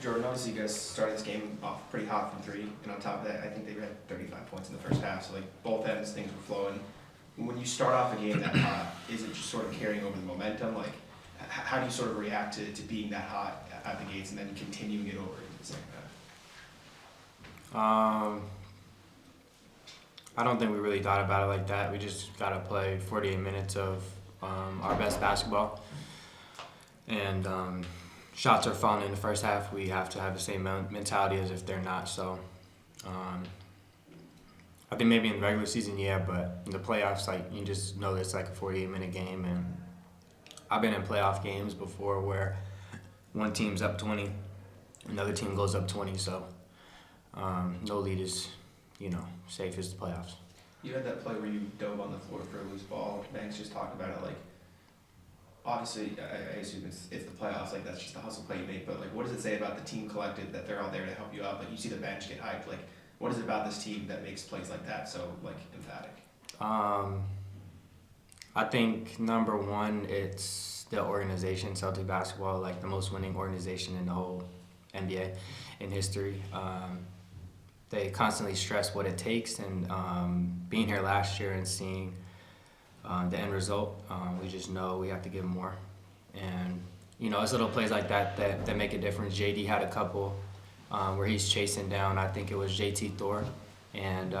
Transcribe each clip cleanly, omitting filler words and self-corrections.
Jordan, obviously you guys started this game off pretty hot from three, and on top of that, I think they had 35 points in the first half, so like both ends, things were flowing. When you start off a game that hot, is it just sort of carrying over the momentum? Like, how do you sort of react to being that hot at the gates and then continuing it over into the second half? I don't think we really thought about it like that. We just got to play 48 minutes of our best basketball. And shots are falling in the first half. We have to have the same mentality as if they're not. So I think maybe in the regular season, yeah, but in the playoffs, like, you just know it's like a 48-minute game. And I've been in playoff games before where one team's up 20, another team goes up 20. So no lead is, safe as the playoffs. You had that play where you dove on the floor for a loose ball. Banks just talked about it. Like, obviously, I assume it's the playoffs. Like, that's just the hustle play you make. But like, what does it say about the team collective that they're all there to help you out? Like, you see the bench get hyped. Like, what is it about this team that makes plays like that so like emphatic? I think number one, it's the organization, Celtic basketball, like the most winning organization in the whole NBA in history. They constantly stress what it takes, and being here last year and seeing the end result, we just know we have to give more. And it's little plays like that make a difference. JD had a couple where he's chasing down, I think it was JT Thor, and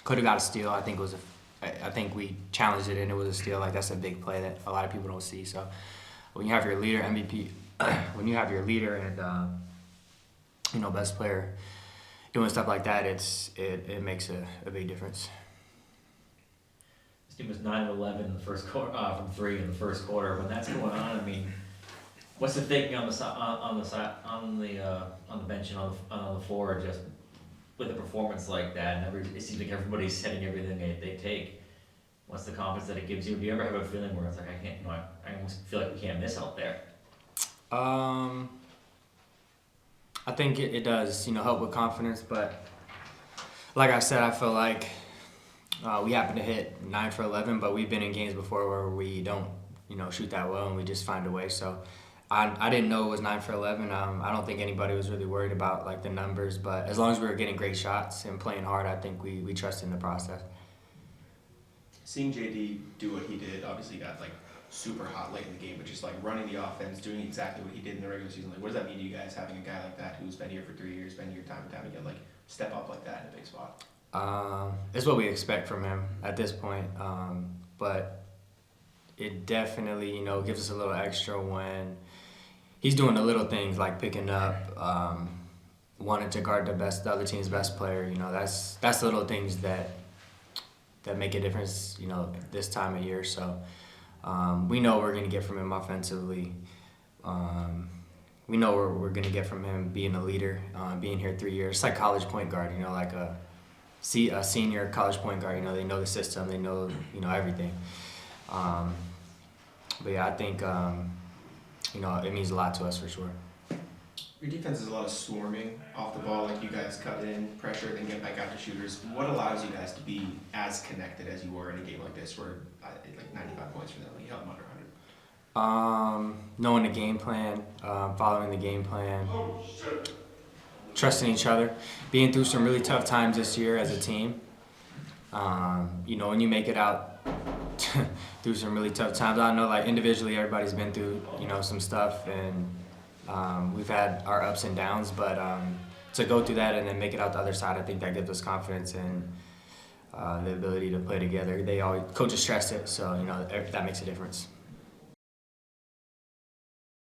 could have got a steal. I think we challenged it and it was a steal. Like, that's a big play that a lot of people don't see. So when you have your leader, MVP, when you have your leader and best player doing stuff like that, it makes a big difference. This team was 9 of 11 in the first quarter, from three in the first quarter. When that's going on, I mean, what's the thinking on the bench and on the floor, just with a performance like that? And it seems like everybody's hitting everything they take. What's the confidence that it gives you? Do you ever have a feeling where it's like, I almost feel like we can't miss out there? I think it does, help with confidence. But like I said, I feel like we happen to hit 9 for 11, but we've been in games before where we don't, shoot that well and we just find a way. So I didn't know it was 9 for 11. I don't think anybody was really worried about like the numbers, but as long as we were getting great shots and playing hard, I think we trusted in the process. Seeing JD do what he did, obviously got like super hot late in the game, but just like running the offense, doing exactly what he did in the regular season. Like, what does that mean to you guys, having a guy like that who's been here for 3 years, been here time and time again, like step up like that in a big spot? It's what we expect from him at this point, but it definitely, gives us a little extra when he's doing the little things like picking up, wanting to guard the other team's best player. That's little things that make a difference, this time of year. So we know we're going to get from him offensively. We know we're going to get from him being a leader, being here 3 years. It's like college point guard, like a senior college point guard. They know the system, they know everything. But yeah, I think it means a lot to us for sure. Your defense is a lot of swarming off the ball, like you guys cut in, pressure, then get back out to shooters. What allows you guys to be as connected as you were in a game like this where like 95 points for them, you held them under 100? Knowing the game plan, following the game plan, trusting each other, being through some really tough times this year as a team. When you make it out through some really tough times, I know like individually everybody's been through, some stuff, and we've had our ups and downs, but to go through that and then make it out the other side, I think that gives us confidence and the ability to play together. Coaches stress it, so that makes a difference.